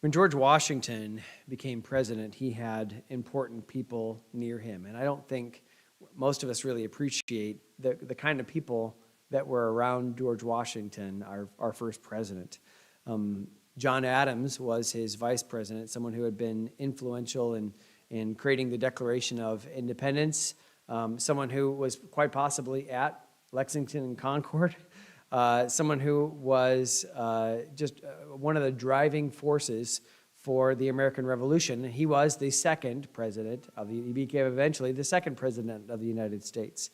When George Washington became president, he had important people near him. And I don't think most of us really appreciate the kind of people that were around George Washington, our first president. John Adams was his vice president, someone who had been influential in creating the Declaration of Independence, someone who was quite possibly at Lexington and Concord, someone who was just one of the driving forces for the American Revolution. He was the second president he became eventually the second president of the United States.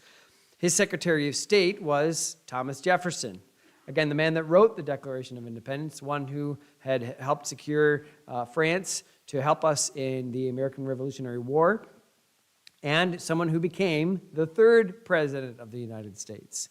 His Secretary of State was Thomas Jefferson. Again, the man that wrote the Declaration of Independence, one who had helped secure France to help us in the American Revolutionary War, and someone who became the third president of the United States.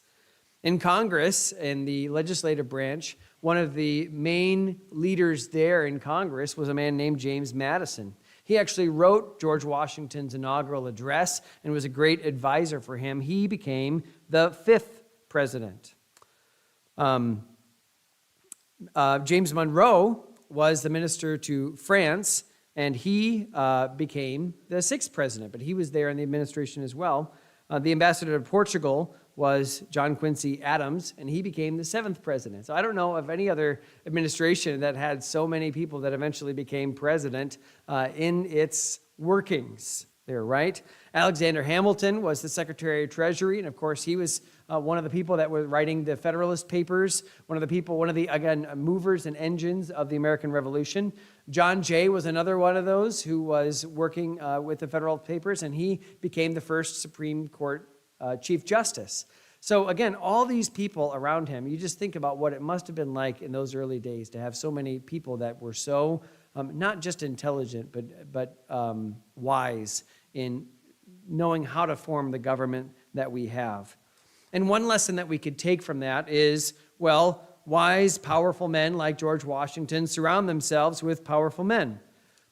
In Congress, in the legislative branch, one of the main leaders there in Congress was a man named James Madison. He actually wrote George Washington's inaugural address and was a great advisor for him. He became the fifth president. James Monroe was the minister to France, and he became the sixth president, but he was there in the administration as well. The ambassador to Portugal was John Quincy Adams, and he became the seventh president. So I don't know of any other administration that had so many people that eventually became president in its workings there, right? Alexander Hamilton was the Secretary of Treasury, and of course he was one of the people that were writing the Federalist Papers, one of the, again, movers and engines of the American Revolution. John Jay was another one of those who was working with the Federal Papers, and he became the first Supreme Court Chief Justice. So again, all these people around him, you just think about what it must have been like in those early days to have so many people that were so not just intelligent, but wise in knowing how to form the government that we have. And one lesson that we could take from that is, well, wise, powerful men like George Washington surround themselves with powerful men.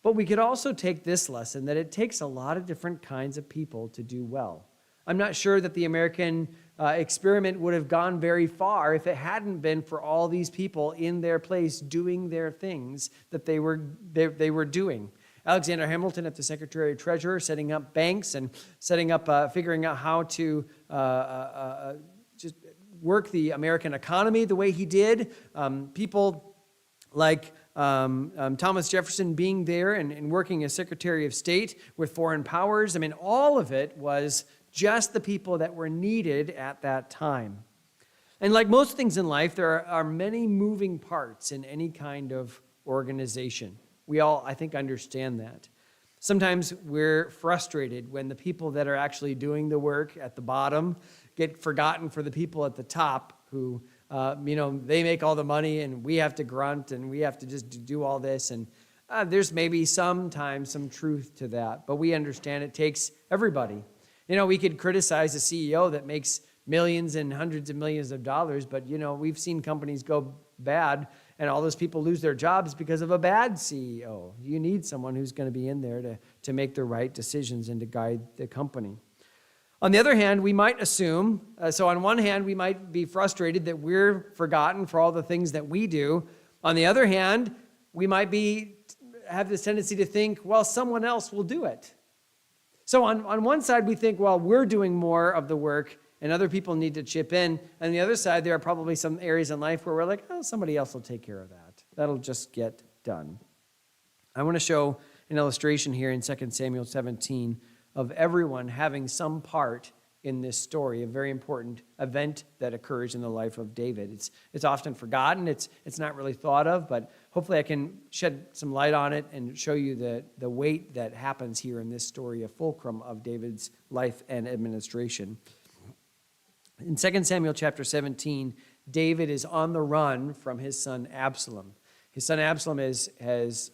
But we could also take this lesson that it takes a lot of different kinds of people to do well. I'm not sure that the American experiment would have gone very far if it hadn't been for all these people in their place doing their things that they were doing. Alexander Hamilton at the Secretary of Treasury, setting up banks and figuring out how to just work the American economy the way he did. People like Thomas Jefferson being there and working as Secretary of State with foreign powers. I mean, all of it was just the people that were needed at that time. And like most things in life, there are many moving parts in any kind of organization. We all, I think, understand that. Sometimes we're frustrated when the people that are actually doing the work at the bottom get forgotten for the people at the top who, they make all the money and we have to grunt and we have to just do all this. And there's maybe sometimes some truth to that, but we understand it takes everybody. We could criticize a CEO that makes millions and hundreds of millions of dollars, but, we've seen companies go bad and all those people lose their jobs because of a bad CEO. You need someone who's going to be in there to make the right decisions and to guide the company. On the other hand, we might assume, so on one hand, we might be frustrated that we're forgotten for all the things that we do. On the other hand, we might have this tendency to think, well, someone else will do it. So on one side, we think, well, we're doing more of the work and other people need to chip in. On the other side, there are probably some areas in life where we're like, oh, somebody else will take care of that. That'll just get done. I want to show an illustration here in 2 Samuel 17 of everyone having some part in this story, a very important event that occurs in the life of David. It's often forgotten. It's not really thought of, but hopefully I can shed some light on it and show you the weight that happens here in this story, a fulcrum of David's life and administration. In 2 Samuel chapter 17, David is on the run from his son Absalom. His son Absalom has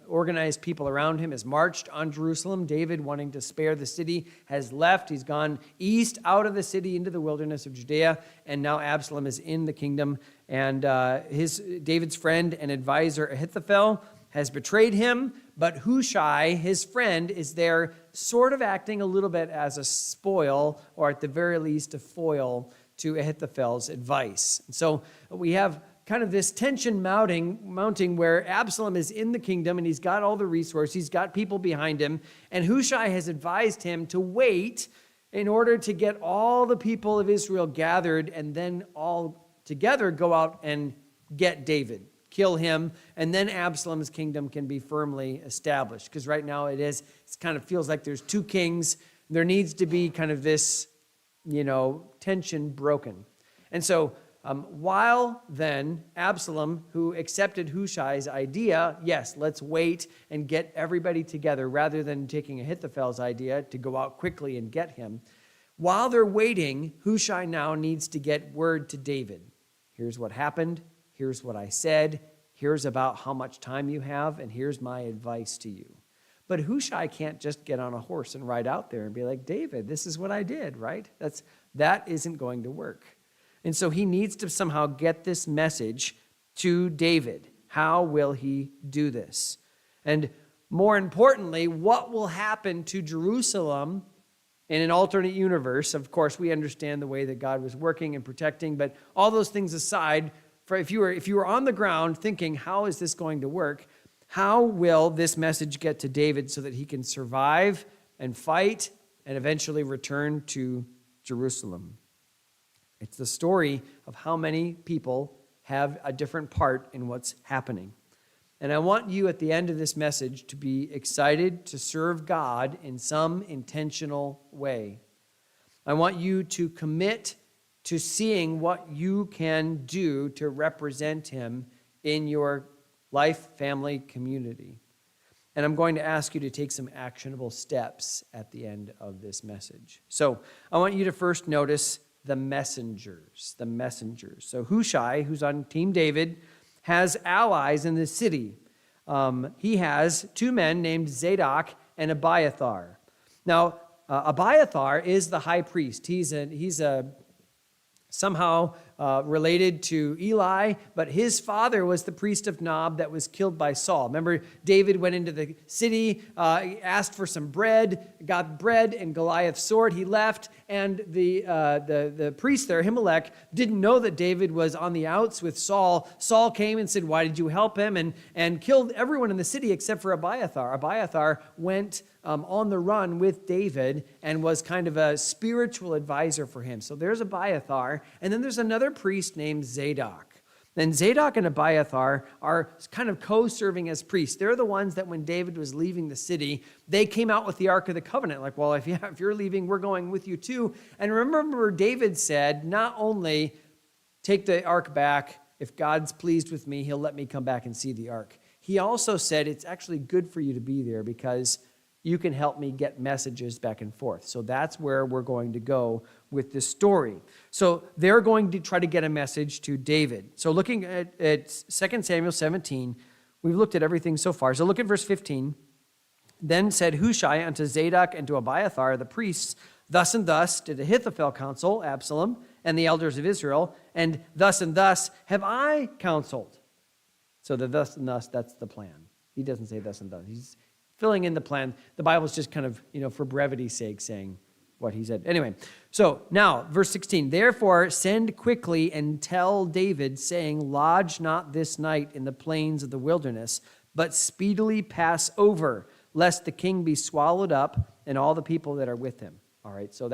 organized people around him, has marched on Jerusalem. David, wanting to spare the city, has left. He's gone east out of the city into the wilderness of Judea, and now Absalom is in the kingdom. And David's friend and advisor Ahithophel has betrayed him, but Hushai, his friend, is there sort of acting a little bit as a spoil, or at the very least a foil to Ahithophel's advice. And so we have kind of this tension mounting where Absalom is in the kingdom and he's got all the resources, he's got people behind him, and Hushai has advised him to wait in order to get all the people of Israel gathered and then all together go out and get David, kill him, and then Absalom's kingdom can be firmly established. Because right now it kind of feels like there's two kings. There needs to be kind of this, tension broken. And so while then Absalom, who accepted Hushai's idea, yes, let's wait and get everybody together rather than taking Ahithophel's idea to go out quickly and get him. While they're waiting, Hushai now needs to get word to David. Here's what happened. Here's what I said. Here's about how much time you have, and here's my advice to you. But Hushai can't just get on a horse and ride out there and be like, David, this is what I did, right? That isn't going to work. And so he needs to somehow get this message to David. How will he do this? And more importantly, what will happen to Jerusalem in an alternate universe? Of course, we understand the way that God was working and protecting, but all those things aside, if you were on the ground thinking, how is this going to work? How will this message get to David so that he can survive and fight and eventually return to Jerusalem? It's the story of how many people have a different part in what's happening. And I want you at the end of this message to be excited to serve God in some intentional way. I want you to commit to seeing what you can do to represent him in your life, family, community. And I'm going to ask you to take some actionable steps at the end of this message. So I want you to first notice the messengers. So Hushai, who's on Team David, has allies in the city. He has two men named Zadok and Abiathar. Now, Abiathar is the high priest. He's somehow related to Eli, but his father was the priest of Nob that was killed by Saul. Remember, David went into the city, asked for some bread, got bread and Goliath's sword. He left, and the priest there, Ahimelech, didn't know that David was on the outs with Saul. Saul came and said, why did you help him? And killed everyone in the city except for Abiathar. Abiathar went on the run with David and was kind of a spiritual advisor for him. So there's Abiathar, and then there's another priest named Zadok. Then Zadok and Abiathar are kind of co-serving as priests. They're the ones that when David was leaving the city, they came out with the Ark of the Covenant. Like, well, if you're leaving, we're going with you too. And remember, David said, not only take the Ark back, if God's pleased with me, he'll let me come back and see the Ark. He also said, it's actually good for you to be there because you can help me get messages back and forth. So that's where we're going to go with this story. So they're going to try to get a message to David. So looking at 2 Samuel 17, we've looked at everything so far. So look at verse 15. Then said Hushai unto Zadok and to Abiathar the priests, thus and thus did Ahithophel counsel Absalom and the elders of Israel, and thus have I counseled. So the thus and thus, that's the plan. He doesn't say thus and thus. He's filling in the plan. The Bible's just kind of, for brevity's sake, saying what he said. Anyway, so now, verse 16. Therefore, send quickly and tell David, saying, lodge not this night in the plains of the wilderness, but speedily pass over, lest the king be swallowed up and all the people that are with him. All right, so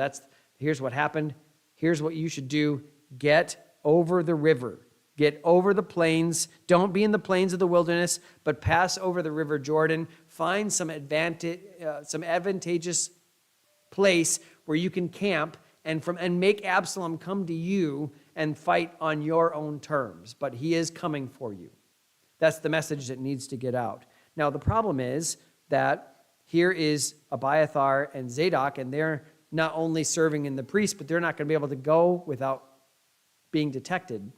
here's what happened. Here's what you should do. Get over the river. Get over the plains. Don't be in the plains of the wilderness, but pass over the river Jordan. Find some advantageous place where you can camp and make Absalom come to you and fight on your own terms. But he is coming for you. That's the message that needs to get out. Now, the problem is that here is Abiathar and Zadok, and they're not only serving in the priest, but they're not going to be able to go without being detected.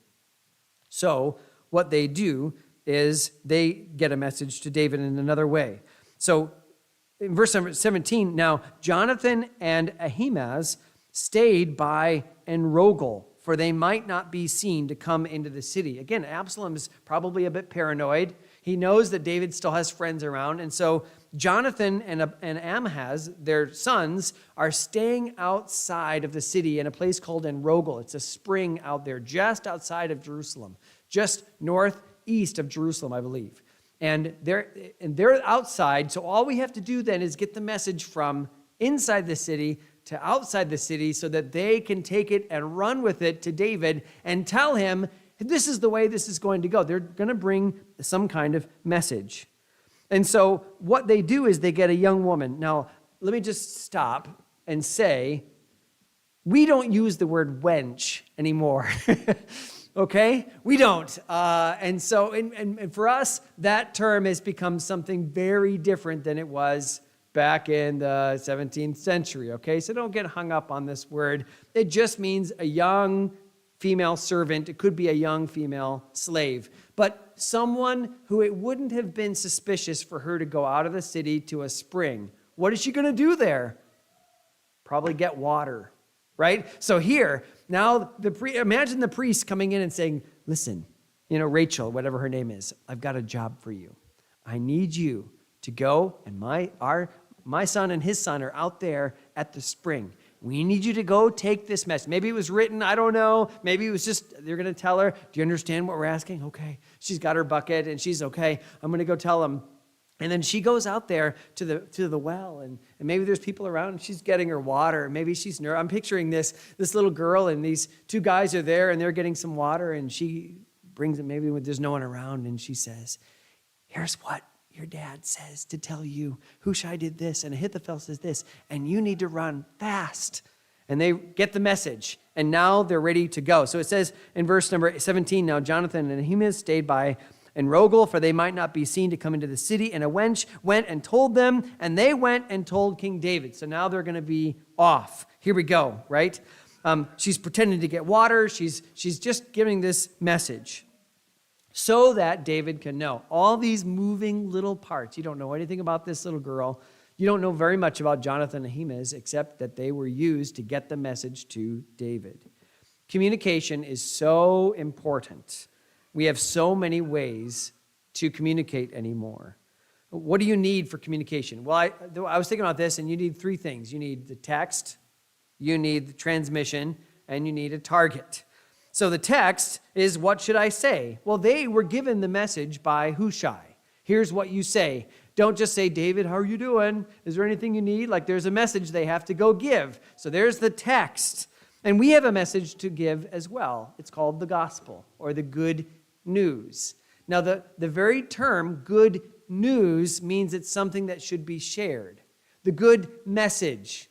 So what they do is they get a message to David in another way. So in verse 17, now Jonathan and Ahimaaz stayed by Enrogel, for they might not be seen to come into the city. Again, Absalom is probably a bit paranoid. He knows that David still has friends around, and so Jonathan and Ahimaaz, their sons, are staying outside of the city in a place called Enrogel. It's a spring out there just outside of Jerusalem. just northeast of Jerusalem, I believe. And they're outside, so all we have to do then is get the message from inside the city to outside the city so that they can take it and run with it to David and tell him, this is the way this is going to go. They're going to bring some kind of message. And so what they do is they get a young woman. Now, let me just stop and say, we don't use the word wench anymore. Okay? We don't. And so for us, that term has become something very different than it was back in the 17th century. Okay? So don't get hung up on this word. It just means a young female servant. It could be a young female slave. But someone who it wouldn't have been suspicious for her to go out of the city to a spring. What is she going to do there? Probably get water. Right? So here, now, imagine the priest coming in and saying, listen, Rachel, whatever her name is, I've got a job for you. I need you to go, and my son and his son are out there at the spring. We need you to go take this message. Maybe it was written, I don't know. Maybe it was just, they're going to tell her, do you understand what we're asking? Okay. She's got her bucket, and she's okay. I'm going to go tell them. And then she goes out there to the well, and maybe there's people around, and she's getting her water. Maybe she's I'm picturing this little girl, and these two guys are there, and they're getting some water, and she brings it maybe when there's no one around, and she says, here's what your dad says to tell you. Hushai did this, and Ahithophel says this, and you need to run fast. And they get the message, and now they're ready to go. So it says in verse number 17, now Jonathan and Ahimaaz stayed by and Rogel, for they might not be seen to come into the city. And a wench went and told them, and they went and told King David. So now they're going to be off. Here we go, right? She's pretending to get water. She's just giving this message so that David can know. All these moving little parts. You don't know anything about this little girl. You don't know very much about Jonathan and Ahimaaz, except that they were used to get the message to David. Communication is so important. We have so many ways to communicate anymore. What do you need for communication? Well, I was thinking about this, and you need three things. You need the text, you need the transmission, and you need a target. So the text is, what should I say? Well, they were given the message by Hushai. Here's what you say. Don't just say, David, how are you doing? Is there anything you need? Like, there's a message they have to go give. So there's the text. And we have a message to give as well. It's called the gospel, or the good news. Now, the very term good news means it's something that should be shared. The good message,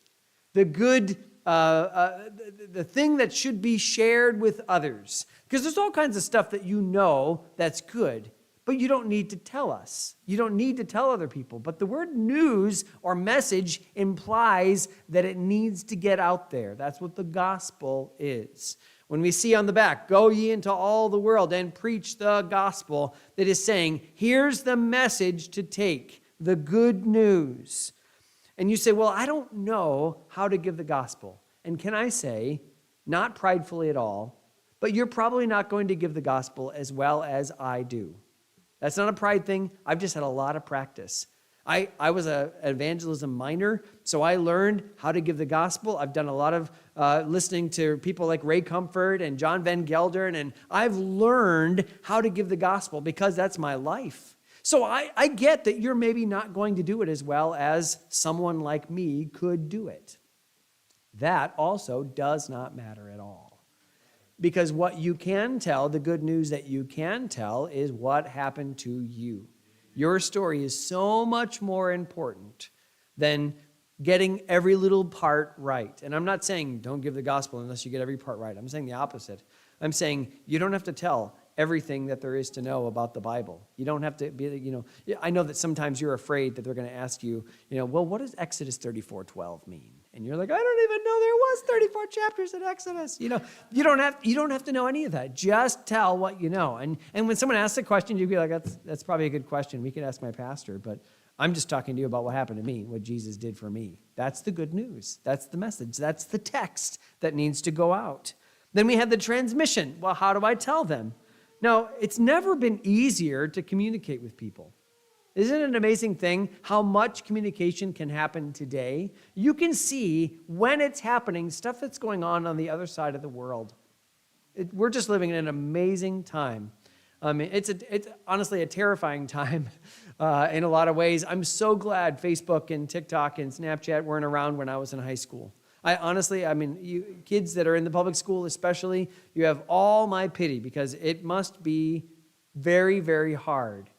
the good, the thing that should be shared with others. Because there's all kinds of stuff that you know that's good, but you don't need to tell us. You don't need to tell other people. But the word news or message implies that it needs to get out there. That's what the gospel is. When we see on the back, go ye into all the world and preach the gospel, that is saying, here's the message to take, the good news. And you say, well, I don't know how to give the gospel. And can I say, not pridefully at all, but you're probably not going to give the gospel as well as I do. That's not a pride thing. I've just had a lot of practice. I was an evangelism minor, so I learned how to give the gospel. I've done a lot of listening to people like Ray Comfort and John Van Gelderen, and I've learned how to give the gospel because that's my life. So I get that you're maybe not going to do it as well as someone like me could do it. That also does not matter at all. Because what you can tell, the good news that you can tell, is what happened to you. Your story is so much more important than getting every little part right. And I'm not saying don't give the gospel unless you get every part right. I'm saying the opposite. I'm saying you don't have to tell everything that there is to know about the Bible. You don't have to be, I know that sometimes you're afraid that they're going to ask you, well, what does Exodus 34:12 mean? And you're like, I don't even know there was 34 chapters in Exodus. You don't have to know any of that. Just tell what you know. And when someone asks a question, you'd be like, that's probably a good question. We could ask my pastor, but I'm just talking to you about what happened to me, what Jesus did for me. That's the good news. That's the message. That's the text that needs to go out. Then we have the transmission. Well, how do I tell them? Now, it's never been easier to communicate with people. Isn't it an amazing thing how much communication can happen today? You can see when it's happening, stuff that's going on the other side of the world. We're just living in an amazing time. It's honestly a terrifying time in a lot of ways. I'm so glad Facebook and TikTok and Snapchat weren't around when I was in high school. You kids that are in the public school especially, you have all my pity because it must be very, very hard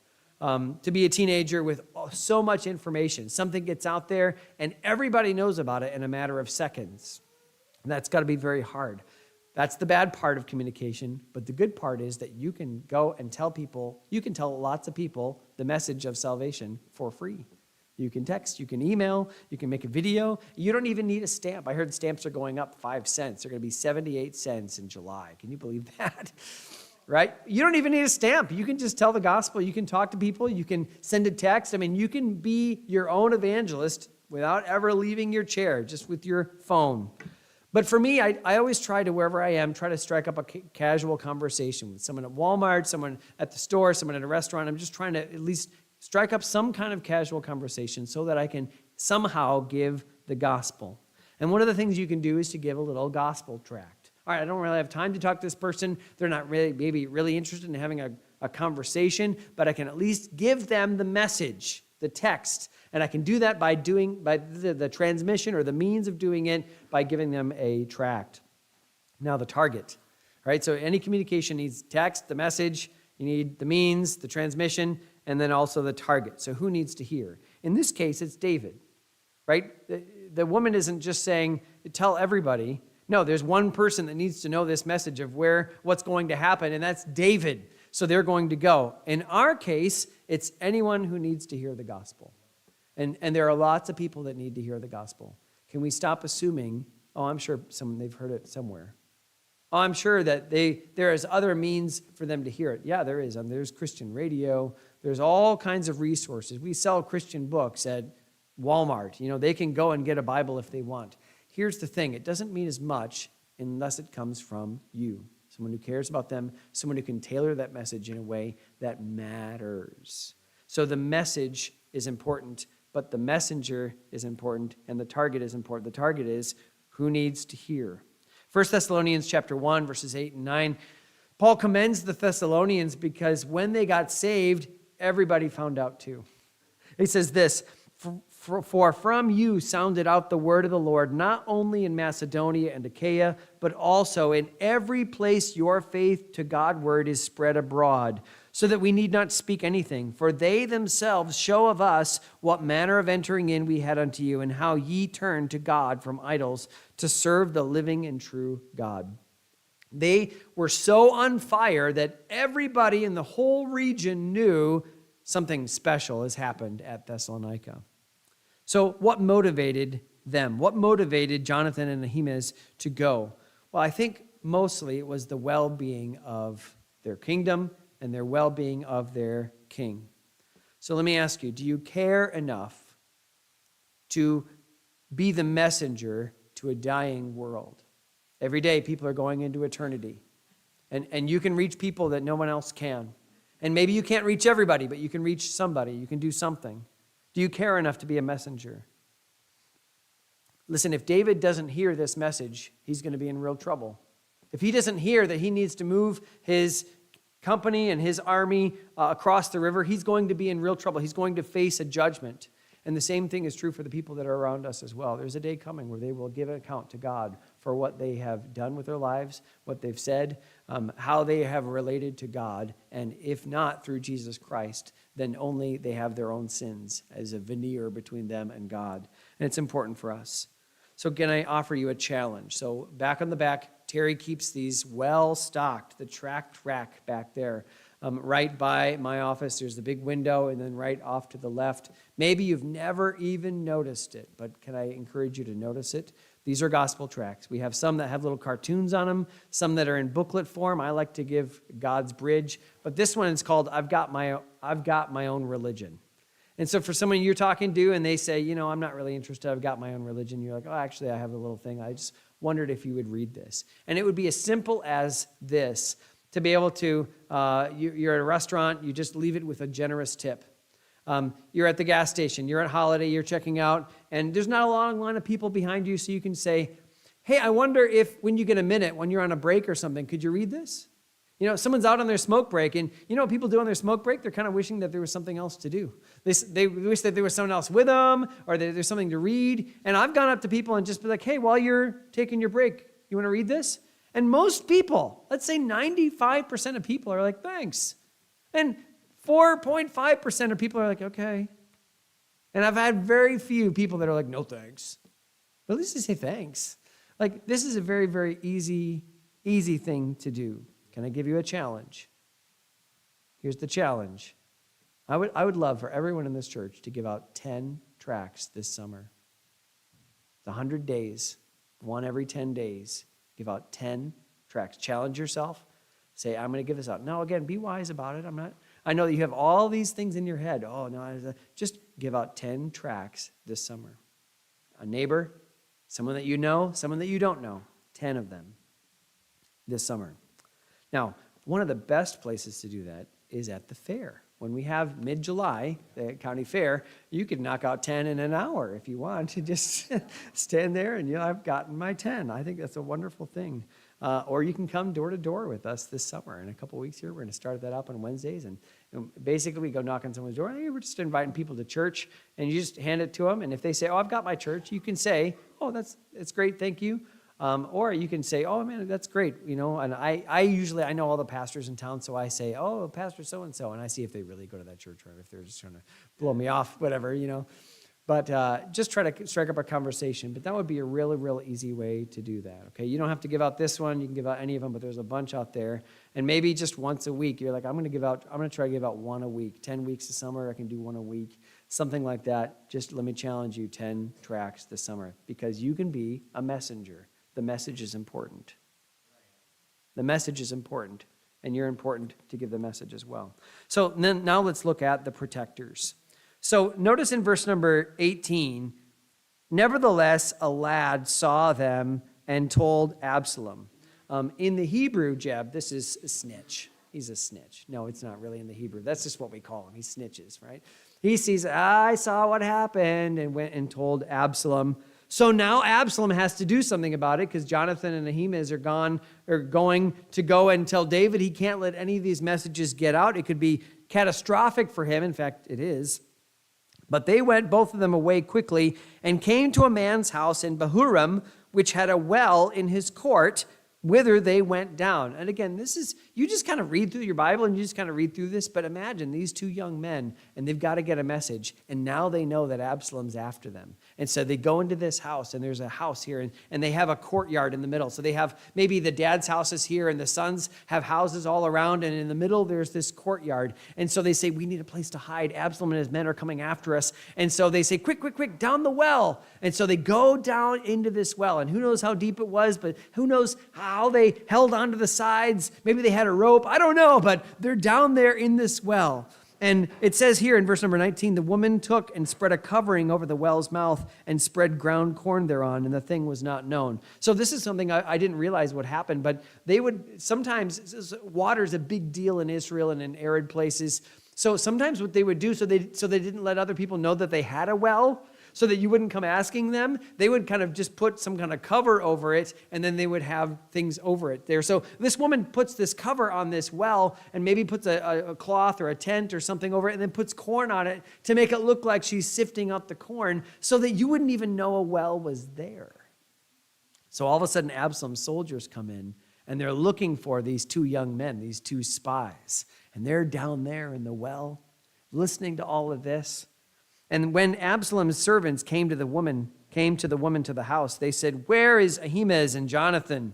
to be a teenager with so much information. Something gets out there and everybody knows about it in a matter of seconds. And that's got to be very hard. That's the bad part of communication, but the good part is that you can go and tell people, you can tell lots of people the message of salvation for free. You can text, you can email, you can make a video. You don't even need a stamp. I heard stamps are going up 5 cents. They're going to be 78 cents in July. Can you believe that? Right? You don't even need a stamp. You can just tell the gospel. You can talk to people. You can send a text. You can be your own evangelist without ever leaving your chair, just with your phone. But for me, I always try to, wherever I am, try to strike up a casual conversation with someone at Walmart, someone at the store, someone at a restaurant. I'm just trying to at least strike up some kind of casual conversation so that I can somehow give the gospel. And one of the things you can do is to give a little gospel tract. All right, I don't really have time to talk to this person. They're not really interested in having a conversation, but I can at least give them the message, the text. And I can do that by the transmission or the means of doing it by giving them a tract. Now the target, right? So any communication needs text, the message, you need the means, the transmission, and then also the target. So who needs to hear? In this case, it's David, right? The woman isn't just saying, tell everybody. No, there's one person that needs to know this message of what's going to happen, and that's David. So they're going to go. In our case, it's anyone who needs to hear the gospel. And there are lots of people that need to hear the gospel. Can we stop assuming, I'm sure they've heard it somewhere. I'm sure that there is other means for them to hear it. Yeah, there is. There's Christian radio. There's all kinds of resources. We sell Christian books at Walmart. They can go and get a Bible if they want. Here's the thing. It doesn't mean as much unless it comes from you. Someone who cares about them, someone who can tailor that message in a way that matters. So the message is important, but the messenger is important, and the target is important. The target is who needs to hear. 1 Thessalonians chapter 1, verses 8 and 9, Paul commends the Thessalonians because when they got saved, everybody found out too. He says this, For from you sounded out the word of the Lord, not only in Macedonia and Achaia, but also in every place your faith to God-ward is spread abroad, so that we need not speak anything. For they themselves show of us what manner of entering in we had unto you, and how ye turned to God from idols to serve the living and true God. They were so on fire that everybody in the whole region knew something special has happened at Thessalonica. So what motivated them? What motivated Jonathan and Nehemiah to go? Well, I think mostly it was the well-being of their kingdom and their well-being of their king. So let me ask you, do you care enough to be the messenger to a dying world? Every day people are going into eternity. And you can reach people that no one else can. And maybe you can't reach everybody, but you can reach somebody. You can do something. Do you care enough to be a messenger? Listen, if David doesn't hear this message, he's going to be in real trouble. If he doesn't hear that he needs to move his company and his army across the river, he's going to be in real trouble. He's going to face a judgment. And the same thing is true for the people that are around us as well. There's a day coming where they will give an account to God for what they have done with their lives, what they've said, how they have related to God. And if not through Jesus Christ, then only they have their own sins as a veneer between them and God. And it's important for us. So can I offer you a challenge? So back on the back, Terry keeps these well-stocked, the tract rack back there. Right by my office, there's the big window, and then right off to the left. Maybe you've never even noticed it, but can I encourage you to notice it? These are gospel tracts. We have some that have little cartoons on them, some that are in booklet form. I like to give God's Bridge, but this one is called I've Got My Own Religion. And so for someone you're talking to and they say, I'm not really interested, I've got my own religion, you're like, actually, I have a little thing. I just wondered if you would read this. And it would be as simple as this. To be able to, you're at a restaurant, you just leave it with a generous tip. You're at the gas station, you're at Holiday, you're checking out, and there's not a long line of people behind you, so you can say, hey, I wonder if when you get a minute, when you're on a break or something, could you read this? Someone's out on their smoke break, and you know what people do on their smoke break? They're kind of wishing that there was something else to do. They wish that there was someone else with them, or that there's something to read. And I've gone up to people and just be like, hey, while you're taking your break, you want to read this? And most people, let's say 95% of people are like, thanks. And 4.5% of people are like, okay. And I've had very few people that are like, no thanks. But at least they say thanks. Like, this is a very, very easy thing to do. Can I give you a challenge? Here's the challenge. I would love for everyone in this church to give out 10 tracts this summer. It's 100 days, one every 10 days. Give out 10 tracts. Challenge yourself. Say, I'm going to give this out. Now, again, be wise about it. I know that you have all these things in your head. Oh, no, just give out 10 tracts this summer. A neighbor, someone that you know, someone that you don't know, 10 of them this summer. Now, one of the best places to do that is at the fair. When we have mid-July, the county fair, you could knock out 10 in an hour if you want to just stand there and I've gotten my 10. I think that's a wonderful thing. Or you can come door to door with us this summer. In a couple weeks here, we're going to start that up on Wednesdays. And basically, we go knock on someone's door. Hey, we're just inviting people to church. And you just hand it to them. And if they say, oh, I've got my church, you can say, oh, that's great, thank you. Or you can say, oh, man, that's great, and I know all the pastors in town, so I say, oh, Pastor so-and-so, and I see if they really go to that church or if they're just trying to blow me off, whatever, But just try to strike up a conversation. But that would be a really, real easy way to do that, okay? You don't have to give out this one. You can give out any of them, but there's a bunch out there. And maybe just once a week, you're like, I'm going to try to give out one a week. 10 weeks a summer, I can do one a week. Something like that. Just let me challenge you, 10 tracts this summer, because you can be a messenger. The message is important. The message is important, and you're important to give the message as well. So then now let's look at the protectors. So notice in verse number 18, nevertheless, a lad saw them and told Absalom. In the Hebrew, Jeb, this is a snitch. He's a snitch. No, it's not really in the Hebrew. That's just what we call him. He snitches, right? He sees, I saw what happened, and went and told Absalom. So now Absalom has to do something about it because Jonathan and Ahimaaz are going to go and tell David he can't let any of these messages get out. It could be catastrophic for him. In fact, it is. But they went, both of them, away quickly and came to a man's house in Bahurim, which had a well in his court, whither they went down. And again, you just kind of read through your Bible and you just kind of read through this, but imagine these two young men, and they've got to get a message, and now they know that Absalom's after them. And so they go into this house, and there's a house here, and they have a courtyard in the middle. So they have, maybe the dad's house is here, and the sons have houses all around, and in the middle there's this courtyard. And so they say, we need a place to hide. Absalom and his men are coming after us. And so they say, quick, down the well. And so they go down into this well, and who knows how deep it was, but who knows how they held onto the sides. Maybe they had a rope. I don't know, but they're down there in this well. And it says here in verse number 19, the woman took and spread a covering over the well's mouth and spread ground corn thereon, and the thing was not known. So this is something I didn't realize would happen, but they would sometimes, water is a big deal in Israel and in arid places. So sometimes what they would do, so they didn't let other people know that they had a well, so that you wouldn't come asking them, they would kind of just put some kind of cover over it, and then they would have things over it there. So this woman puts this cover on this well, and maybe puts a cloth or a tent or something over it, and then puts corn on it to make it look like she's sifting up the corn, so that you wouldn't even know a well was there. So all of a sudden, Absalom's soldiers come in, and they're looking for these two young men, these two spies, and they're down there in the well, listening to all of this. And when Absalom's servants came to the woman to the house, they said, where is Ahimaaz and Jonathan?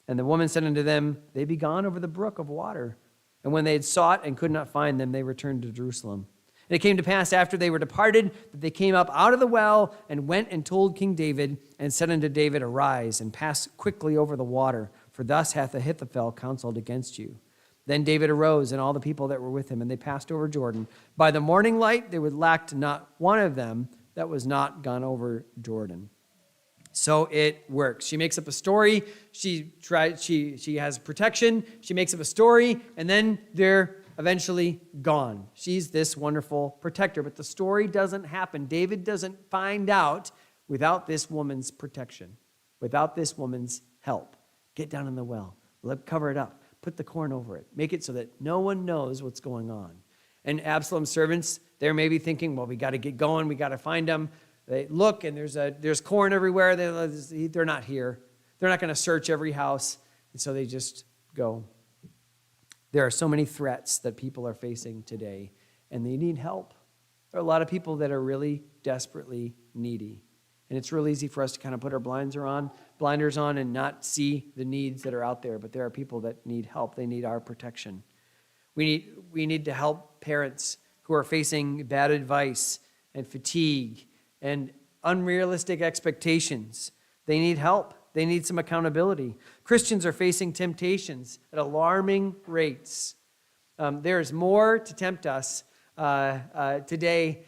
And the woman said unto them, they be gone over the brook of water. And when they had sought and could not find them, they returned to Jerusalem. And it came to pass after they were departed that they came up out of the well and went and told King David and said unto David, arise and pass quickly over the water, for thus hath Ahithophel counseled against you. Then David arose and all the people that were with him, and they passed over Jordan. By the morning light, there lacked not one of them that was not gone over Jordan. So it works. She makes up a story. She has protection. She makes up a story, and then they're eventually gone. She's this wonderful protector, but the story doesn't happen. David doesn't find out without this woman's protection, without this woman's help. Get down in the well. Cover it up. put the corn over it. Make it so that no one knows what's going on. And Absalom's servants, they're maybe thinking, well, we got to get going. We got to find them. They look, and there's corn everywhere. They're not here. They're not going to search every house. And so they just go. There are so many threats that people are facing today, and they need help. There are a lot of people that are really desperately needy. And it's real easy for us to kind of put our blinders on and not see the needs that are out there. But there are people that need help. They need our protection. We need to help parents who are facing bad advice and fatigue and unrealistic expectations. They need help. They need some accountability. Christians are facing temptations at alarming rates. There's more to tempt us today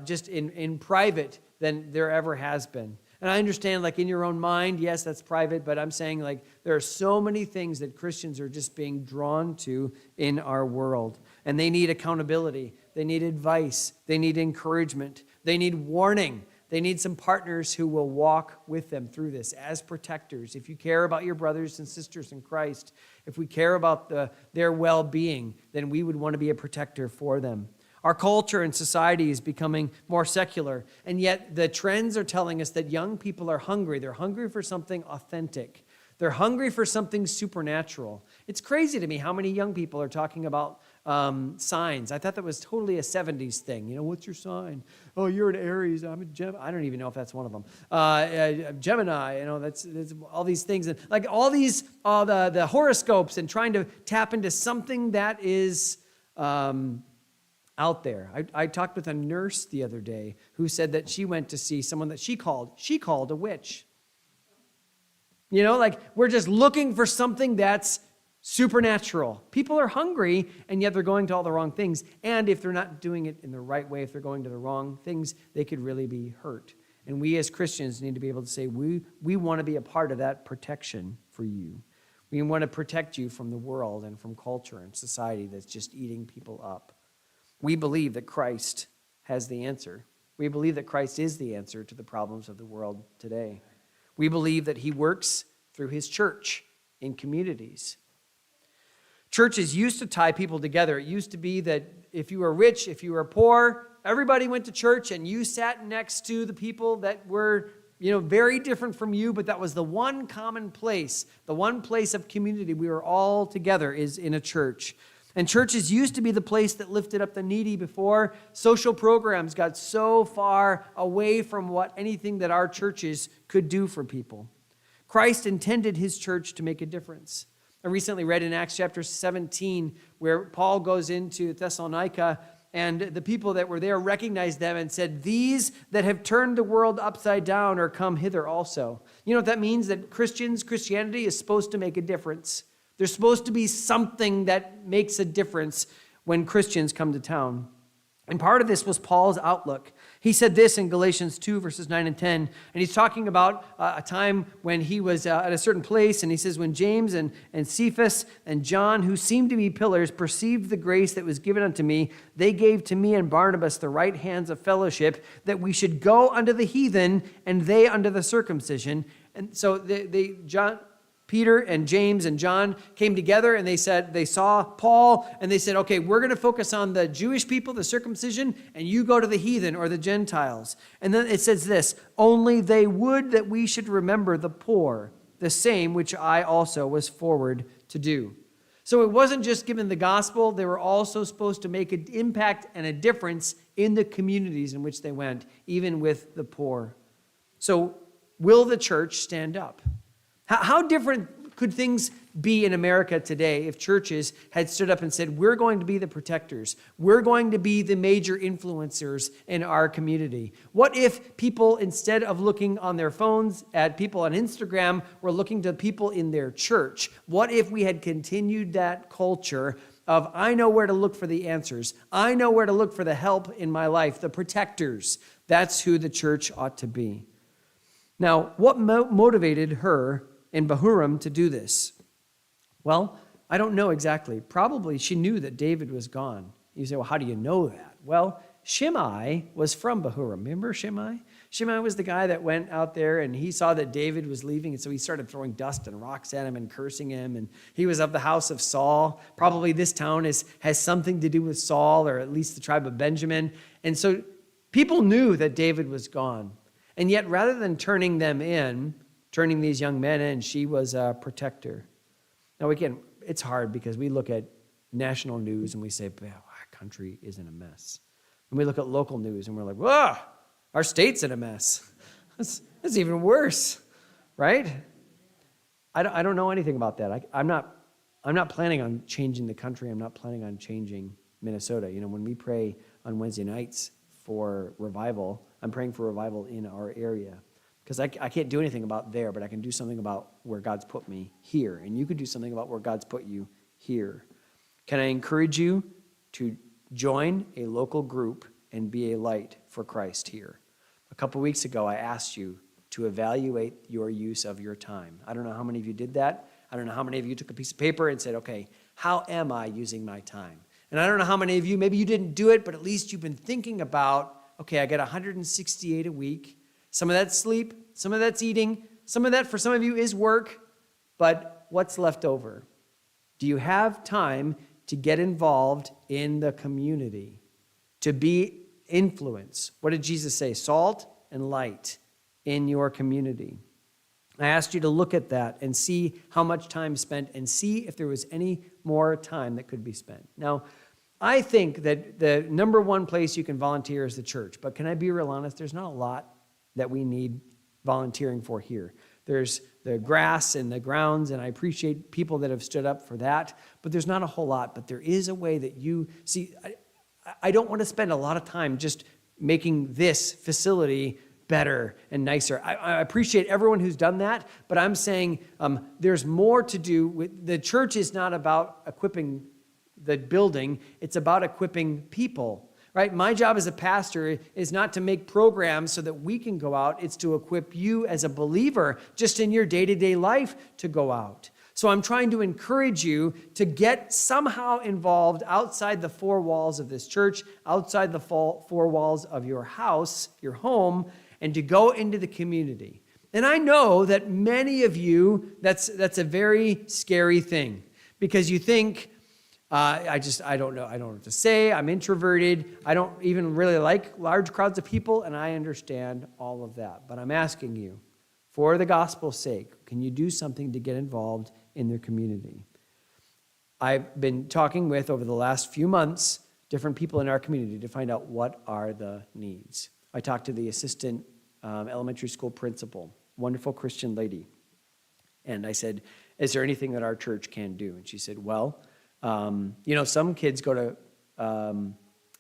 just in private than there ever has been. And I understand, like, in your own mind, yes, that's private, but I'm saying, like, there are so many things that Christians are just being drawn to in our world. And they need accountability. They need advice. They need encouragement. They need warning. They need some partners who will walk with them through this as protectors. If you care about your brothers and sisters in Christ, if we care about their well-being, then we would want to be a protector for them. Our culture and society is becoming more secular, and yet the trends are telling us that young people are hungry. They're hungry for something authentic. They're hungry for something supernatural. It's crazy to me how many young people are talking about signs. I thought that was totally a 70s thing. You know, what's your sign? Oh, you're an Aries. I'm a Gemini. I don't even know if that's one of them. Gemini, you know, that's all these things. And like all these, the horoscopes and trying to tap into something that is out there. I talked with a nurse the other day who said that she went to see someone that she called a witch. You know, like we're just looking for something that's supernatural. People are hungry, and yet they're going to all the wrong things. And if they're not doing it in the right way, if they're going to the wrong things, they could really be hurt. And we as Christians need to be able to say, we want to be a part of that protection for you. We want to protect you from the world and from culture and society that's just eating people up. We believe that Christ has the answer. We believe that Christ is the answer to the problems of the world today. We believe that he works through his church in communities. Churches used to tie people together. It used to be that if you were rich, if you were poor, everybody went to church and you sat next to the people that were, you know, very different from you, but that was the one common place, the one place of community. We were all together is in a church. And churches used to be the place that lifted up the needy before social programs got so far away from what anything that our churches could do for people. Christ intended his church to make a difference. I recently read in Acts chapter 17 where Paul goes into Thessalonica, and the people that were there recognized them and said, "These that have turned the world upside down are come hither also." You know what that means? That Christianity is supposed to make a difference. There's supposed to be something that makes a difference when Christians come to town. And part of this was Paul's outlook. He said this in Galatians 2, verses 9 and 10. And he's talking about a time when he was at a certain place. And he says, when James and Cephas and John, who seemed to be pillars, perceived the grace that was given unto me, they gave to me and Barnabas the right hands of fellowship, that we should go unto the heathen, and they unto the circumcision. And so Peter and James and John came together, and they saw Paul, and they said, okay, we're going to focus on the Jewish people, the circumcision, and you go to the heathen or the Gentiles. And then it says this, only they would that we should remember the poor, the same which I also was forward to do. So it wasn't just given the gospel, they were also supposed to make an impact and a difference in the communities in which they went, even with the poor. So will the church stand up? How different could things be in America today if churches had stood up and said, we're going to be the protectors. We're going to be the major influencers in our community. What if people, instead of looking on their phones at people on Instagram, were looking to people in their church? What if we had continued that culture of, I know where to look for the answers. I know where to look for the help in my life, the protectors. That's who the church ought to be. Now, what motivated her in Bahurim to do this? Well, I don't know exactly. Probably she knew that David was gone. You say, well, how do you know that? Well, Shimei was from Bahurim. Remember Shimei? Shimei was the guy that went out there and he saw that David was leaving, and so he started throwing dust and rocks at him and cursing him. And he was of the house of Saul. Probably this town has something to do with Saul, or at least the tribe of Benjamin. And so people knew that David was gone. And yet, rather than turning these young men in, she was a protector. Now, again, it's hard because we look at national news and we say, our country is in a mess. And we look at local news and we're like, whoa, our state's in a mess. That's even worse, right? I don't know anything about that. I'm not planning on changing the country. I'm not planning on changing Minnesota. You know, when we pray on Wednesday nights for revival, I'm praying for revival in our area. Because I can't do anything about there, but I can do something about where God's put me here. And you could do something about where God's put you here. Can I encourage you to join a local group and be a light for Christ here? A couple weeks ago, I asked you to evaluate your use of your time. I don't know how many of you did that. I don't know how many of you took a piece of paper and said, okay, how am I using my time? And I don't know how many of you, maybe you didn't do it, but at least you've been thinking about, okay, I got 168 a week. Some of that's sleep, some of that's eating, some of that for some of you is work, but what's left over? Do you have time to get involved in the community, to be influence? What did Jesus say? Salt and light in your community. I asked you to look at that and see how much time spent and see if there was any more time that could be spent. Now, I think that the number one place you can volunteer is the church, but can I be real honest? There's not a lot that we need volunteering for here. There's the grass and the grounds, and I appreciate people that have stood up for that, but there's not a whole lot. But there is a way that you see, I don't want to spend a lot of time just making this facility better and nicer. I appreciate everyone who's done that, but I'm saying there's more to do. The church is not about equipping the building, it's about equipping people. Right? My job as a pastor is not to make programs so that we can go out. It's to equip you as a believer just in your day-to-day life to go out. So I'm trying to encourage you to get somehow involved outside the four walls of this church, outside the four walls of your house, your home, and to go into the community. And I know that many of you, that's a very scary thing because you think, I don't know. I don't know what to say. I'm introverted. I don't even really like large crowds of people, and I understand all of that. But I'm asking you, for the gospel's sake, can you do something to get involved in their community? I've been talking with, over the last few months, different people in our community to find out what are the needs. I talked to the assistant elementary school principal, wonderful Christian lady. And I said, is there anything that our church can do? And she said, well, some kids go to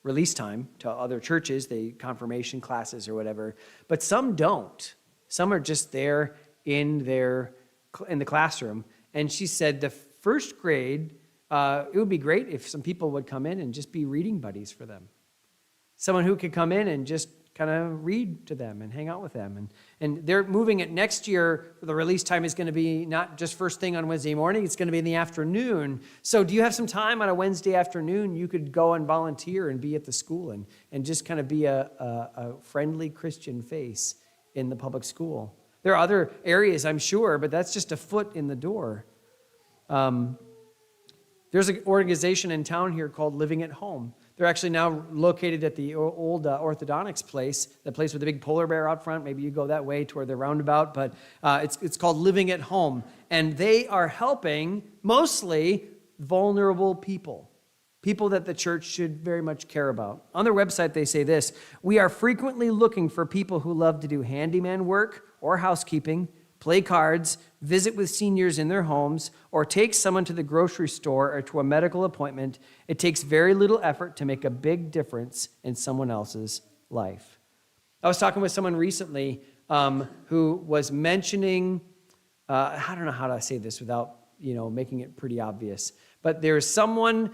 release time to other churches, confirmation classes or whatever, but some don't. Some are just there in the classroom. And she said the first grade, it would be great if some people would come in and just be reading buddies for them. Someone who could come in and just kind of read to them and hang out with them. And they're moving it next year. The release time is going to be not just first thing on Wednesday morning, it's going to be in the afternoon. So do you have some time on a Wednesday afternoon? You could go and volunteer and be at the school and just kind of be a friendly Christian face in the public school. There are other areas, I'm sure, but that's just a foot in the door. There's an organization in town here called Living at Home. They're actually now located at the old orthodontics place, the place with the big polar bear out front. Maybe you go that way toward the roundabout, but it's called Living at Home. And they are helping mostly vulnerable people that the church should very much care about. On their website, they say this: we are frequently looking for people who love to do handyman work or housekeeping, play cards, visit with seniors in their homes, or take someone to the grocery store or to a medical appointment. It takes very little effort to make a big difference in someone else's life. I was talking with someone recently who was mentioning, I don't know how to say this without making it pretty obvious, but there's someone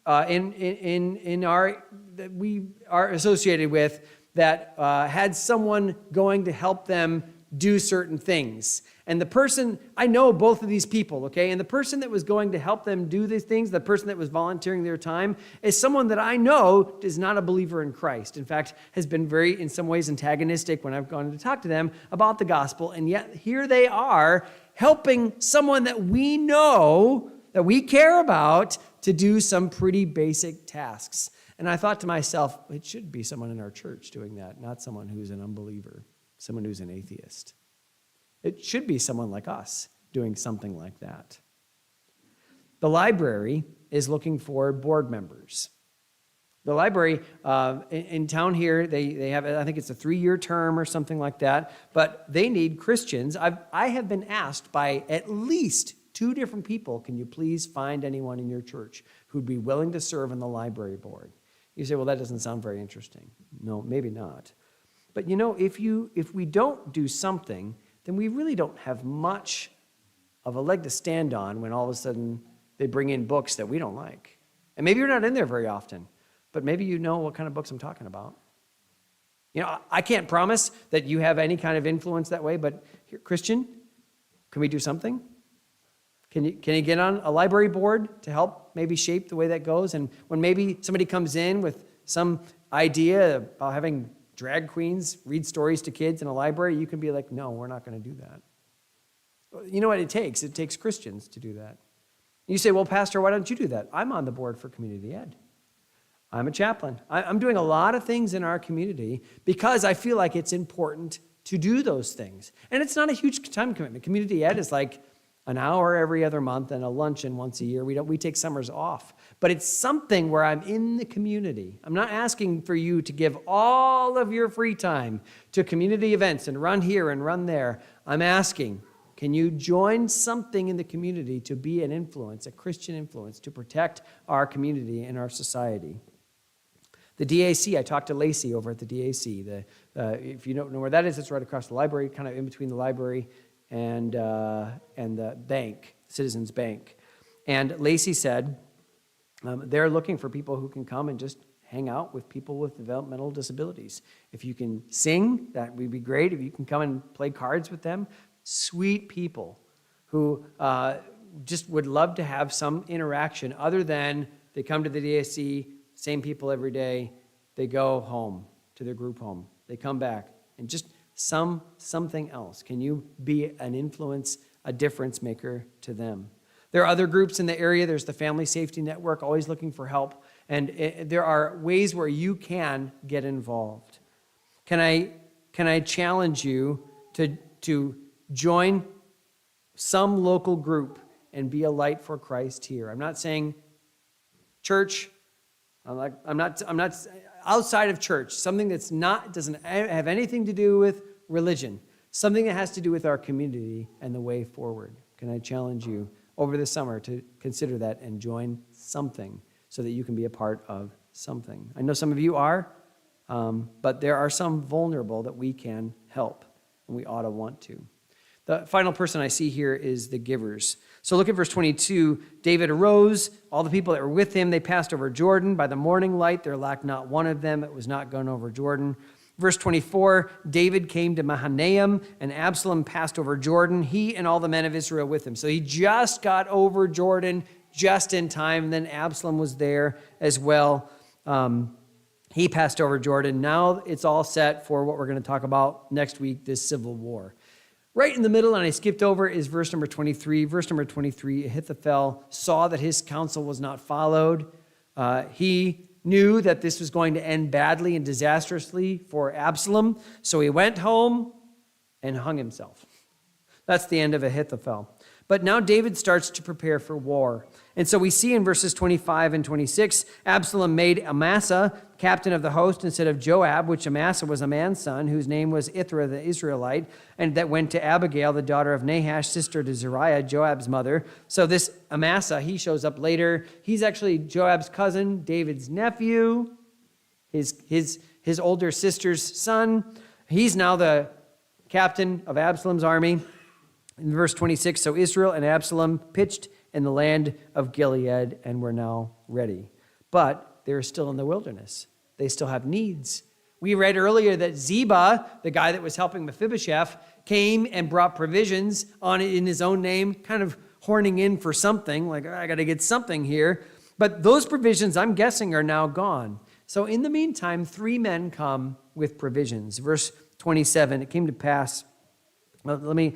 in our that we are associated with that had someone going to help them do certain things. And the person, I know both of these people, okay? And the person that was going to help them do these things, the person that was volunteering their time, is someone that I know is not a believer in Christ. In fact, has been very, in some ways, antagonistic when I've gone to talk to them about the gospel. And yet here they are helping someone that we know, that we care about, to do some pretty basic tasks. And I thought to myself, it should be someone in our church doing that, not someone who's an unbeliever, someone who's an atheist. It should be someone like us doing something like that. The library is looking for board members. The library in town here, they have, I think it's a 3-year term or something like that, but they need Christians. I have been asked by at least 2 different people, can you please find anyone in your church who'd be willing to serve on the library board? You say, well, that doesn't sound very interesting. No, maybe not. But you know, if we don't do something, then we really don't have much of a leg to stand on when all of a sudden they bring in books that we don't like. And maybe you're not in there very often, but maybe you know what kind of books I'm talking about. You know, I can't promise that you have any kind of influence that way, but here, Christian, can we do something? Can you get on a library board to help maybe shape the way that goes? And when maybe somebody comes in with some idea about having drag queens read stories to kids in a library, you can be like, no, we're not going to do that. You know what it takes? It takes Christians to do that. You say, well, Pastor, why don't you do that? I'm on the board for community ed. I'm a chaplain. I'm doing a lot of things in our community because I feel like it's important to do those things. And it's not a huge time commitment. Community ed is like an hour every other month and a luncheon once a year. We take summers off. But it's something where I'm in the community. I'm not asking for you to give all of your free time to community events and run here and run there. I'm asking, can you join something in the community to be an influence, a Christian influence, to protect our community and our society? The DAC, I talked to Lacey over at the DAC. If you don't know where that is, it's right across the library, kind of in between the library and the bank, Citizens Bank. And Lacey said they're looking for people who can come and just hang out with people with developmental disabilities. If you can sing, that would be great. If you can come and play cards with them, sweet people who just would love to have some interaction other than they come to the DAC, same people every day, they go home to their group home. They come back and just something else. Can you be an influence, a difference maker to them? There are other groups in the area. There's the Family Safety Network, always looking for help. And there are ways where you can get involved. Can I challenge you to join some local group and be a light for Christ here? I'm not saying church. I'm not outside of church, something doesn't have anything to do with religion, something that has to do with our community and the way forward. Can I challenge you over the summer to consider that and join something so that you can be a part of something? I know some of you are, but there are some vulnerable that we can help, and we ought to want to. The final person I see here is the givers. So look at verse 22. David arose. All the people that were with him, they passed over Jordan. By the morning light, there lacked not one of them that was not gone over Jordan. Verse 24, David came to Mahanaim, and Absalom passed over Jordan, he and all the men of Israel with him. So he just got over Jordan just in time. Then Absalom was there as well. He passed over Jordan. Now it's all set for what we're going to talk about next week, this civil war. Right in the middle, and I skipped over, is verse number 23. Verse number 23, Ahithophel saw that his counsel was not followed. He knew that this was going to end badly and disastrously for Absalom, so he went home and hung himself. That's the end of Ahithophel. But now David starts to prepare for war. And so we see in verses 25 and 26, Absalom made Amasa captain of the host instead of Joab, which Amasa was a man's son, whose name was Ithra the Israelite, and that went to Abigail, the daughter of Nahash, sister to Zeruiah, Joab's mother. So this Amasa, he shows up later. He's actually Joab's cousin, David's nephew, his older sister's son. He's now the captain of Absalom's army. In verse 26, so Israel and Absalom pitched in the land of Gilead and were now ready. But they're still in the wilderness. They still have needs. We read earlier that Ziba, the guy that was helping Mephibosheth, came and brought provisions in his own name, kind of horning in for something, like, I got to get something here. But those provisions, I'm guessing, are now gone. So in the meantime, 3 men come with provisions. Verse 27, it came to pass, I'll read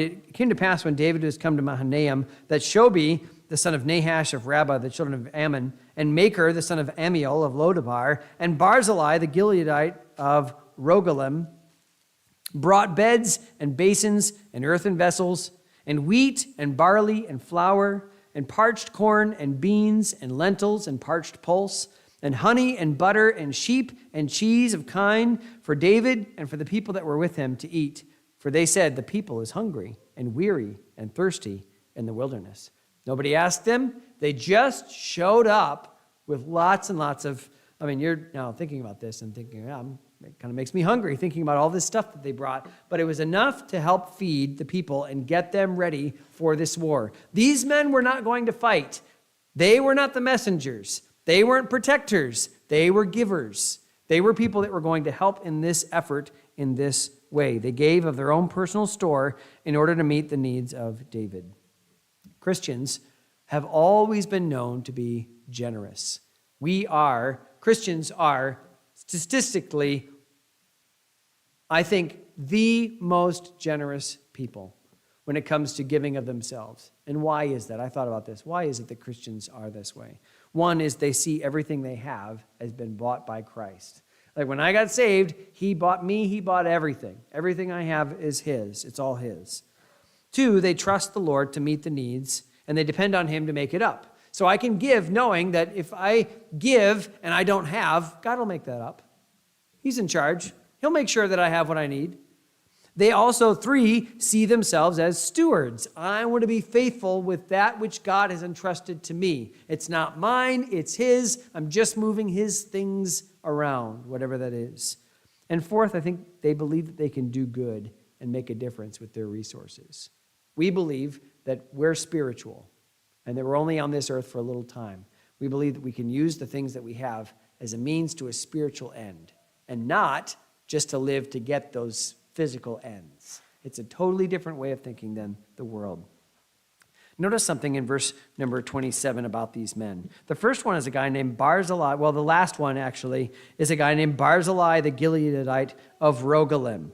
it. It came to pass when David was come to Mahanaim that Shobi, the son of Nahash of Rabbah, the children of Ammon, and Maker, the son of Amiel of Lodabar, and Barzillai, the Gileadite of Rogelim, brought beds and basins and earthen vessels, and wheat and barley and flour, and parched corn and beans and lentils and parched pulse, and honey and butter and sheep and cheese of kine for David and for the people that were with him to eat. For they said, the people is hungry and weary and thirsty in the wilderness. Nobody asked them. They just showed up with lots and lots of, you're now thinking about this and thinking, it kind of makes me hungry thinking about all this stuff that they brought. But it was enough to help feed the people and get them ready for this war. These men were not going to fight. They were not the messengers. They weren't protectors. They were givers. They were people that were going to help in this effort in this way. They gave of their own personal store in order to meet the needs of David. Christians have always been known to be generous. Christians are statistically, I think, the most generous people when it comes to giving of themselves. And why is that? I thought about this. Why is it that Christians are this way? One is they see everything they have has been bought by Christ. Like when I got saved, he bought me, he bought everything. Everything I have is his. It's all his. 2, they trust the Lord to meet the needs, and they depend on him to make it up. So I can give knowing that if I give and I don't have, God will make that up. He's in charge. He'll make sure that I have what I need. They also, 3, see themselves as stewards. I want to be faithful with that which God has entrusted to me. It's not mine, it's his. I'm just moving his things around, whatever that is. And 4th, I think they believe that they can do good and make a difference with their resources. We believe that we're spiritual and that we're only on this earth for a little time. We believe that we can use the things that we have as a means to a spiritual end and not just to live to get those physical ends. It's a totally different way of thinking than the world. Notice something in verse number 27 about these men. The first one is a guy named Barzillai. Well, the last one actually is a guy named Barzillai the Gileadite of Rogelim.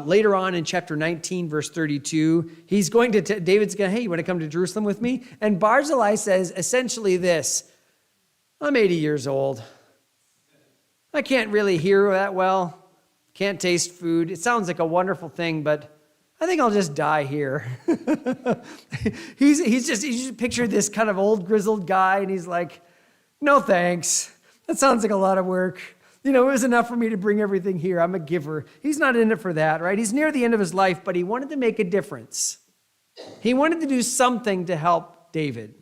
Later on in chapter 19, verse 32, he's going to, David's going, hey, you want to come to Jerusalem with me? And Barzillai says essentially this, I'm 80 years old. I can't really hear that well. Can't taste food. It sounds like a wonderful thing, but I think I'll just die here. He's just pictured this kind of old grizzled guy, and he's like, no thanks. That sounds like a lot of work. It was enough for me to bring everything here. I'm a giver. He's not in it for that, right? He's near the end of his life, but he wanted to make a difference. He wanted to do something to help David.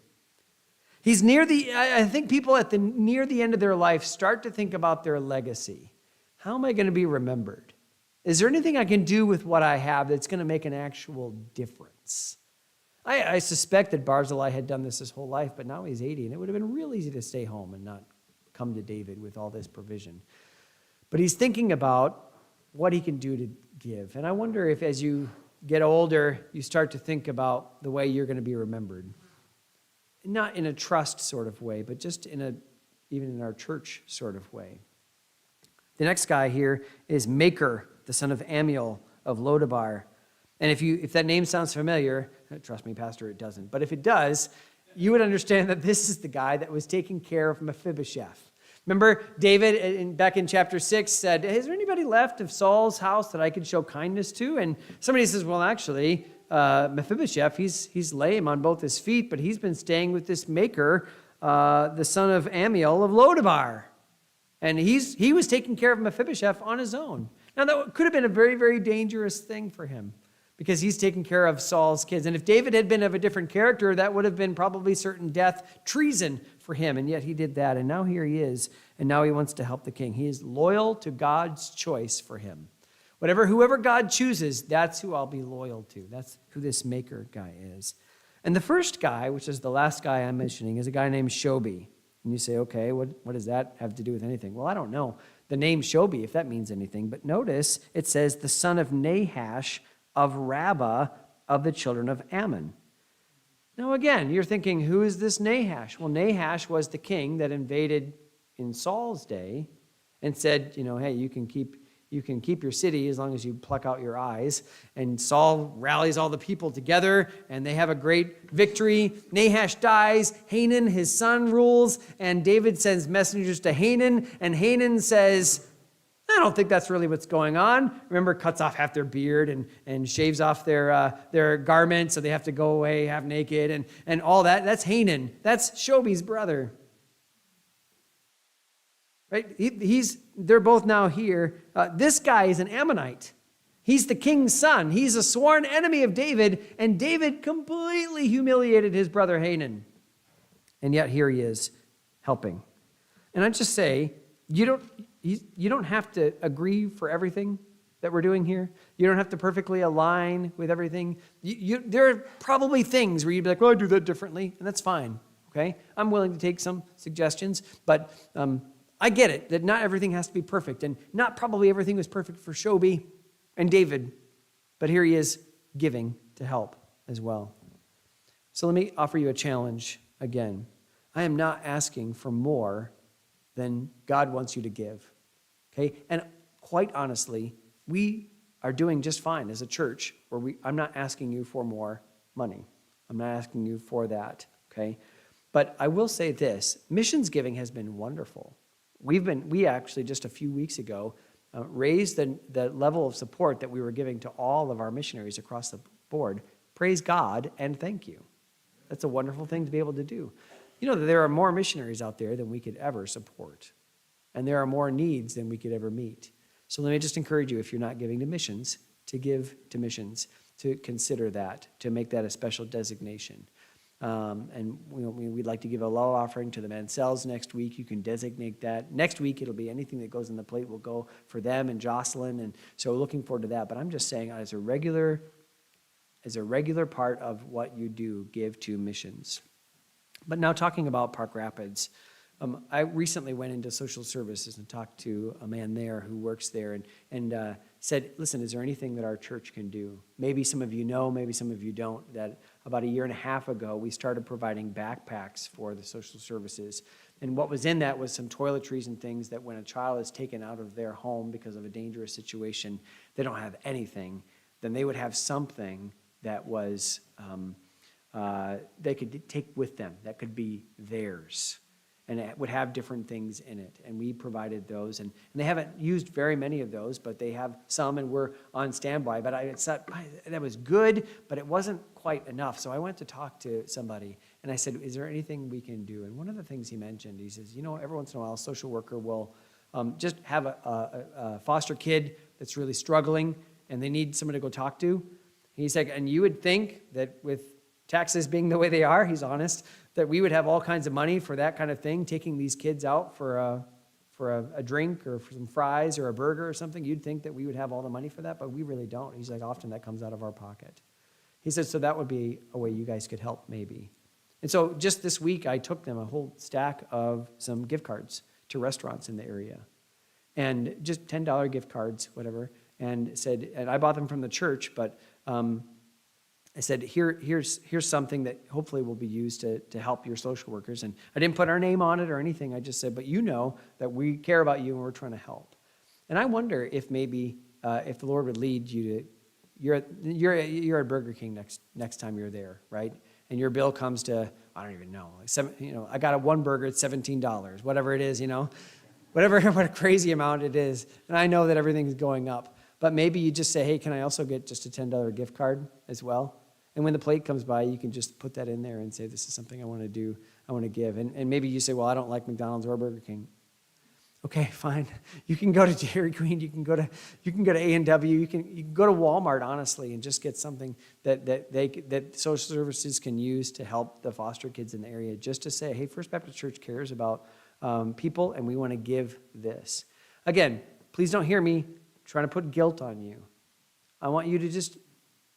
He's I think people near the end of their life start to think about their legacy. How am I going to be remembered? Is there anything I can do with what I have that's going to make an actual difference? I suspect that Barzillai had done this his whole life, but now he's 80, and it would have been real easy to stay home and not come to David with all this provision. But he's thinking about what he can do to give. And I wonder if as you get older, you start to think about the way you're going to be remembered. Not in a trust sort of way, but just even in our church sort of way. The next guy here is Maker, the son of Amiel of Lodabar. And if that name sounds familiar, trust me, Pastor, it doesn't. But if it does, you would understand that this is the guy that was taking care of Mephibosheth. Remember, David, back in chapter 6, said, is there anybody left of Saul's house that I could show kindness to? And somebody says, well, actually, Mephibosheth, he's lame on both his feet, but he's been staying with this Maker, the son of Amiel of Lodabar. And he was taking care of Mephibosheth on his own. Now, that could have been a very, very dangerous thing for him because he's taking care of Saul's kids. And if David had been of a different character, that would have been probably certain death, treason for him. And yet he did that. And now here he is. And now he wants to help the king. He is loyal to God's choice for him. Whoever God chooses, that's who I'll be loyal to. That's who this Maker guy is. And the first guy, which is the last guy I'm mentioning, is a guy named Shobi. And you say, okay, what does that have to do with anything? Well, I don't know. The name Shobi, if that means anything. But notice it says the son of Nahash of Rabbah of the children of Ammon. Now again, you're thinking, who is this Nahash? Well, Nahash was the king that invaded in Saul's day and said, hey, you can keep your city as long as you pluck out your eyes. And Saul rallies all the people together, and they have a great victory. Nahash dies. Hanan, his son, rules, and David sends messengers to Hanan, and Hanan says, I don't think that's really what's going on. Remember, cuts off half their beard and shaves off their garments, so they have to go away half naked, and all that. That's Hanan. That's Shobi's brother. Right? They're both now here. This guy is an Ammonite. He's the king's son. He's a sworn enemy of David, and David completely humiliated his brother Hanan. And yet here he is helping. And I just say, you don't have to agree for everything that we're doing here. You don't have to perfectly align with everything. There are probably things where you'd be like, well, I do that differently, and that's fine. Okay? I'm willing to take some suggestions, but I get it, that not everything has to be perfect, and not probably everything was perfect for Shobi and David, but here he is giving to help as well. So let me offer you a challenge again. I am not asking for more than God wants you to give, okay? And quite honestly, we are doing just fine as a church, where I'm not asking you for more money. I'm not asking you for that, okay? But I will say this, missions giving has been wonderful. We actually just a few weeks ago raised the level of support that we were giving to all of our missionaries across the board. Praise God and thank you. That's a wonderful thing to be able to do. You know that there are more missionaries out there than we could ever support. And there are more needs than we could ever meet. So let me just encourage you, if you're not giving to missions, to give to missions, to consider that, to make that a special designation. And we'd like to give a low offering to the Mansells next week. You can designate that. Next week, it'll be anything that goes on the plate will go for them and Jocelyn. And so looking forward to that. But I'm just saying, as a regular part of what you do, give to missions. But now talking about Park Rapids, I recently went into social services and talked to a man there who works there and said, listen, is there anything that our church can do? Maybe some of you know, maybe some of you don't, that about 1.5 years ago, we started providing backpacks for the social services. And what was in that was some toiletries and things that when a child is taken out of their home because of a dangerous situation, they don't have anything, then they would have something that was, they could take with them, that could be theirs. And it would have different things in it. And we provided those. And they haven't used very many of those, but they have some, and we're on standby. But I thought that was good, but it wasn't quite enough. So I went to talk to somebody, and I said, is there anything we can do? And one of the things he mentioned, he says, every once in a while, a social worker will just have a foster kid that's really struggling, and they need someone to go talk to. He's like, and you would think that with taxes being the way they are, he's honest, that we would have all kinds of money for that kind of thing, taking these kids out for a drink or for some fries or a burger or something. You'd think that we would have all the money for that, but we really don't. He's like, often that comes out of our pocket. He said, so that would be a way you guys could help maybe. And so just this week, I took them a whole stack of some gift cards to restaurants in the area. And just $10 gift cards, whatever, and I bought them from the church, but I said, here's something that hopefully will be used to help your social workers. And I didn't put our name on it or anything. I just said, but you know that we care about you and we're trying to help. And I wonder if maybe if the Lord would lead you to, you're at Burger King next time you're there, right? And your bill comes to, I don't even know, I got one burger at $17, whatever it is, what a crazy amount it is. And I know that everything is going up. But maybe you just say, hey, can I also get just a $10 gift card as well? And when the plate comes by, you can just put that in there and say, this is something I want to do, I want to give. And maybe you say, well, I don't like McDonald's or Burger King. Okay, fine. You can go to Dairy Queen, you can go to A&W, you can go to Walmart, honestly, and just get something that social services can use to help the foster kids in the area, just to say, hey, First Baptist Church cares about people, and we want to give this. Again, please don't hear me trying to put guilt on you. I want you to just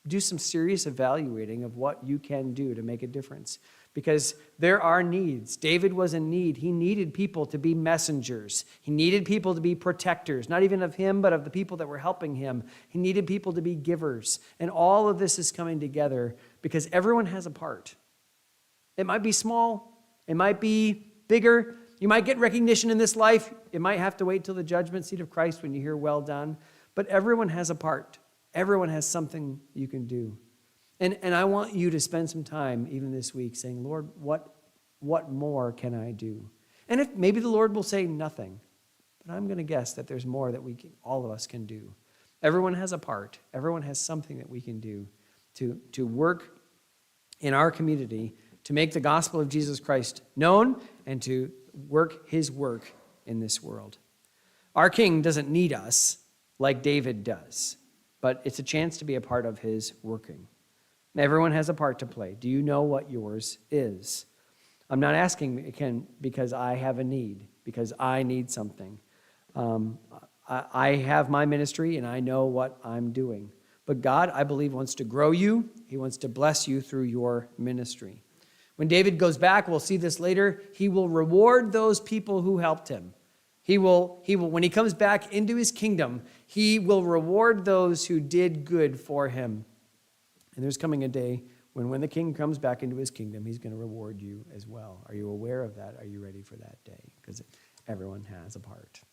do some serious evaluating of what you can do to make a difference. because there are needs. David was in need. He needed people to be messengers. He needed people to be protectors, not even of him, but of the people that were helping him. He needed people to be givers. And all of this is coming together because everyone has a part. It might be small. It might be bigger. You might get recognition in this life. It might have to wait till the judgment seat of Christ when you hear well done. But everyone has a part. Everyone has something you can do. And I want you to spend some time, even this week, saying, Lord, what more can I do? And if maybe the Lord will say nothing, but I'm going to guess that there's more that all of us can do. Everyone has a part. Everyone has something that we can do to work in our community to make the gospel of Jesus Christ known and to work his work in this world. Our King doesn't need us like David does, but it's a chance to be a part of his working. Everyone has a part to play. Do you know what yours is? I'm not asking again because I have a need, because I need something. I have my ministry and I know what I'm doing. But God, I believe, wants to grow you. He wants to bless you through your ministry. When David goes back, we'll see this later, he will reward those people who helped him. He will, when he comes back into his kingdom, he will reward those who did good for him. And there's coming a day when the king comes back into his kingdom, he's going to reward you as well. Are you aware of that? Are you ready for that day? Because everyone has a part.